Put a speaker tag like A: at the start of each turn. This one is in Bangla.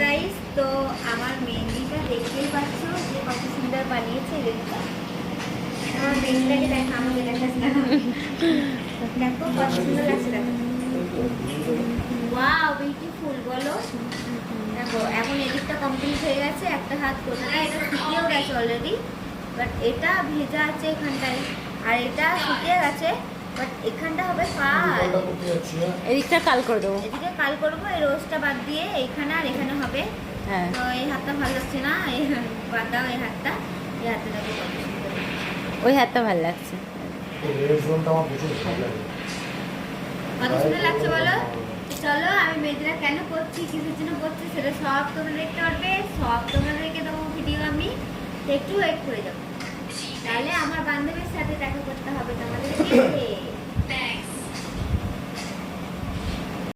A: গাইস, তো আমার মেহেন্দিটা দেখতেই পাচ্ছ যে কত সুন্দর বানিয়েছে। আমার মেহেন্দিটাকে দেখ, আমাকে দেখাস না। দেখো কত সুন্দর লাগছে, দেখো। ওয়াও, বিউটিফুল বলো। দেখো এখন এদিকটা কমপ্লিট হয়ে গেছে, একটা হাত কোথায় এটা শুকিয়েও গেছে অলরেডি, বাট এটা ভেজা আছে এখানটায়, আর এটা শুকিয়ে গেছে, বাট এখানটা হবে কাল।
B: এদিকটা কাল করে দেবো।
A: এদিকে কাল করবো, এই রোজটা বাদ দিয়ে এইখানে আর এখানে হবে।
B: হ্যাঁ,
A: তো এই হাতটা ভালো লাগছে না, এই বাদ দাও এই হাতটা। এই হাতটা দেখো কত সুন্দর।
B: ওই হাতটা ভালো লাগছে।
A: কত সুন্দর লাগছে বলো। চলো, আমি মেয়েদের কেন করছি, কিসের জন্য করছি, সেটা সব তোমরা দেখতে পারবে, সব তোমাদেরকে দেবো ভিডিও আমি। তো একটু ওয়েট করে যাবো, তাহলে আমার বান্ধবীর সাথে দেখা করতে হবে তোমাদেরকে।